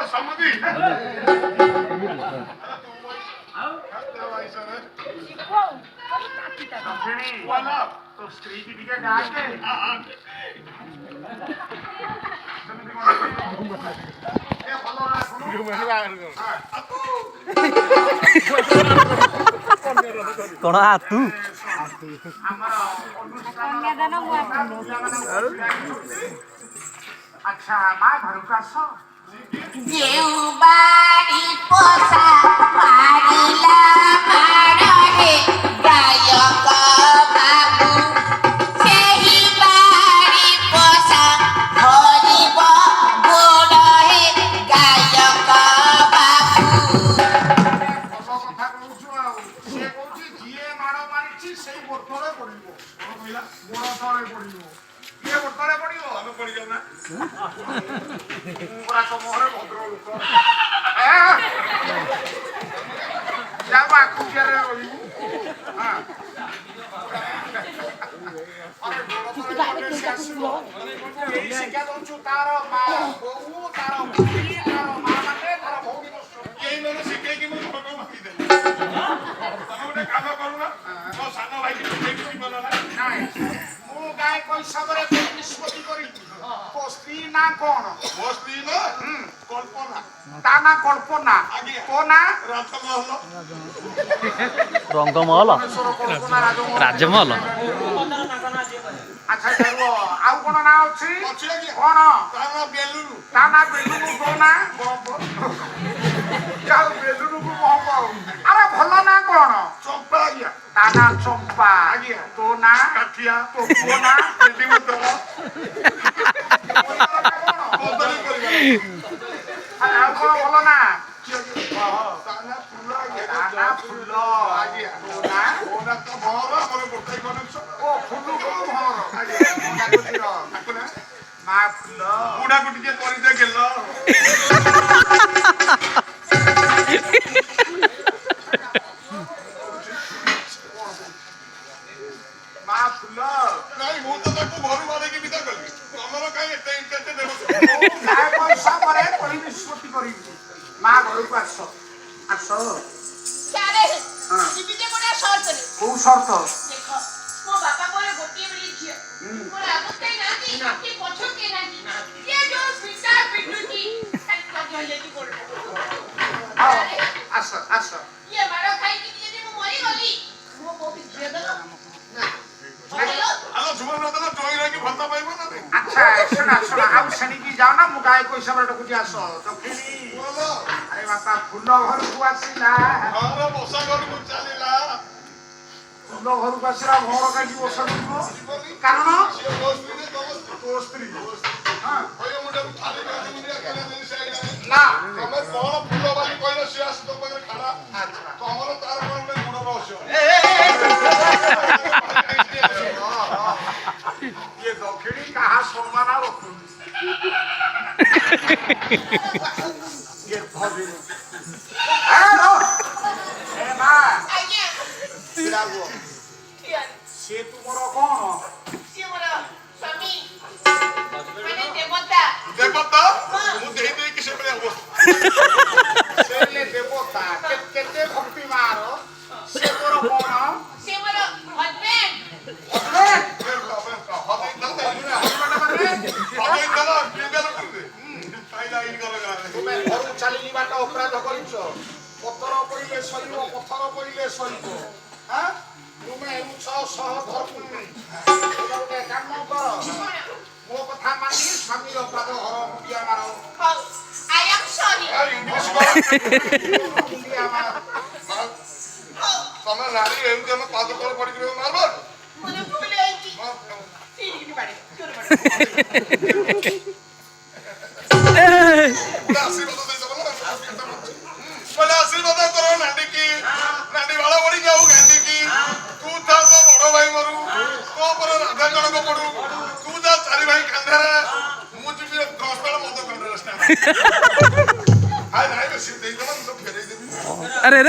सम्मति तो स्त्री की टिके डाके कौन तू अच्छा माँ घर का सो बाड़ी पोसा मारिला मारहे गायक बाबू सेही बाड़ी पोसा धरिब गोड़हे गायक बाबू କଥା କହୁଛୁ ଆଉ ସେ କହୁଛି ଯିଏ ମାଡ଼ ମାରିଛି ସେଇ ଗୋଟରେ ପଡ଼ିବ କଣ କହିଲା ଗୋଟରେ ପଡ଼ିବ କିଏ ଗୋଟରେ ପଡ଼ିବ ଆମେ ପଡ଼ିଯାଉ ନା ପୁରା ତମ ଘରେ ଭଦ୍ର ଲୋକ ଯାଉ ଆଖୁକିଆରେ ରହିବୁ ଏଇ ଶିକ୍ଷା ଦଉଛୁ ତାର ମା ବୋଉ ତାର ବୁଢ଼ୀ ତାର ମା ମାନେ ତାର ଭଉଣୀ ଏଇ ମାନେ ଶିଖେଇକି ମୁଁ ଘର ମାରିଦେଲି ତମେ ଗୋଟେ କାମ କରୁନ ମୋ ସାନ ଭାଇକି ଶିଖେଇକି ଯିବ ନା ନାଇଁ ମୁଁ ଗାୟକ ହିସାବରେ ନିଷ୍ପତ୍ତି କରିବି ତୋ ସ୍ତ୍ରୀ ନା କଣ ମୋ ସ୍ତ୍ରୀ ନା କଳ୍ପନା ତା ନା କଳ୍ପନା ତୋ ନା ରାଜମହଲ ରଙ୍ଗମହଲ କଳ୍ପନା ରାଜମହଲ ଆଚ୍ଛା ଆଉ କଣ ନା ଅଛି କଣ ତା ନା ବେଲୁରୁ ତୋ ନା ବେଲୁରୁକୁ ମହକ ଆରେ ଭଲ ନା କଣ ଚମ୍ପା ଆଜ୍ଞା ତା ନା ଚମ୍ପା ଆଜ୍ଞା ତୋ ନା କାଠିଆ ତୋ ପୁଅ ନା ଆଉ କଣ ଭଲ ନା ଫୁଲ ଆଜ୍ଞା ମା ଫୁଲ ବୁଢାକୁ ଟିକେ କରିଦେ ଗେଲ ମା ଫୁଲ ନାଇଁ ମୁଁ ତ ତାକୁ ଘରୁ ବାହାରିକି ବିଦା କଲି ତମର କାଇଁ ଏତେ ଇଣ୍ଟରେଷ୍ଟ ହିସାବରେ କହି ନିଷ୍ପତ୍ତି କରିବି ମା ଘରକୁ ଆସ ଆସ କୋଉ ସର୍ତ୍ତ ମୋ ବାପା ମୋର ଗୋଟିଏ ବୋଲି ଝିଅ ମୋର ଆଗକୁ କେହି ନାହାନ୍ତି କି ପଛ କେହି ନାହାନ୍ତି କିଏ ଯୋଉ ପିଟା ପିଟୁଛି ତାକୁ ଜଲେକି ପଡିବ ଆସ ଆସ ଇଏ ମାଡ଼ ଖାଇକି ଯଦି ମୁଁ ମରିଗଲି ମୋ ବୋଉ ଝିଅ ଦେଲ ଆଚ୍ଛା ଶୁଣା ଶୁଣା ଆଉ ସେଣିକି ଯାଅ ନା ମୁଁ ଗାୟକ ହିସାବରେ ଡାକୁଛି ଆସ ଦକ୍ଷିଣୀ ଆରେ ବାପା ଫୁଲ ଘରକୁ ଆସିଲା ଫୁଲ ଘରକୁ ଆସିଲା ଘର କାହିଁକି ବସା ଯିବ କାରଣ ତୋ ସ୍ତ୍ରୀ ନା ତମେ କଣ ଫୁଲ ବାଲି କହିଲ ସିଏ ଆସି ତୋ ପାଖରେ ଖାଡ଼ା ତମର ତାର କଣ ଗୋଟେ ଗୁଣ ରହସ୍ୟ ଇଏ ଦକ୍ଷିଣୀ କାହା ସମ୍ମାନ ରଖୁନି ସିଏ ତୁମର କଣ ଦେବତା ମୁଁ ଦେଇ ଦେଇକି ସେଭଳିଆ ଅବସ୍ଥା ସେ ଦେବତା କେତେ ଭକ୍ତି ମାର ସେ ତୋର କଣ ଘରୁ ଚାଲିଲି ବାଟ ଅପରାଧ କରିଛ ପଥର ପଡ଼ିଲେ ସରିବ ପଥର ପଡ଼ିଲେ ସରିବ ତୁମେ ହେଉଛ ସହ ଧର୍ମୀ ଗୋଟେ କାମ କର ମୋ କଥା ମାନି ସ୍ୱାମୀର ପାଦ ଘର ମୁଣ୍ଡିଆ ମାର ତମେ ନାରୀ ଏମିତି ଆମେ ପାଦ ତଳେ ପଡ଼ିକି ମାରବ ଆଶୀର୍ବାଦ କର ନାଣ୍ଡିକି ନାଣ୍ଡି ବାଳ ବଢି ଯାଉ ଗାଣ୍ଡିକି ତୁ ତା ତୋ ବଡ ଭାଇ ମରୁ ତୋ ଉପରେ ରାଧା ଜଣକ ପଡୁ ତୁ ଯା ଚାରି ଭାଇ କାନ୍ଧାରେ ମୁଁ ଯିବି 10 ବେଳ ମଦ କାନ୍ଧରେ ନାଇଁ ବେଶୀ ଦେଇଦେବା ମୁଁ ତ ଫେରେଇ ଦେବି अरे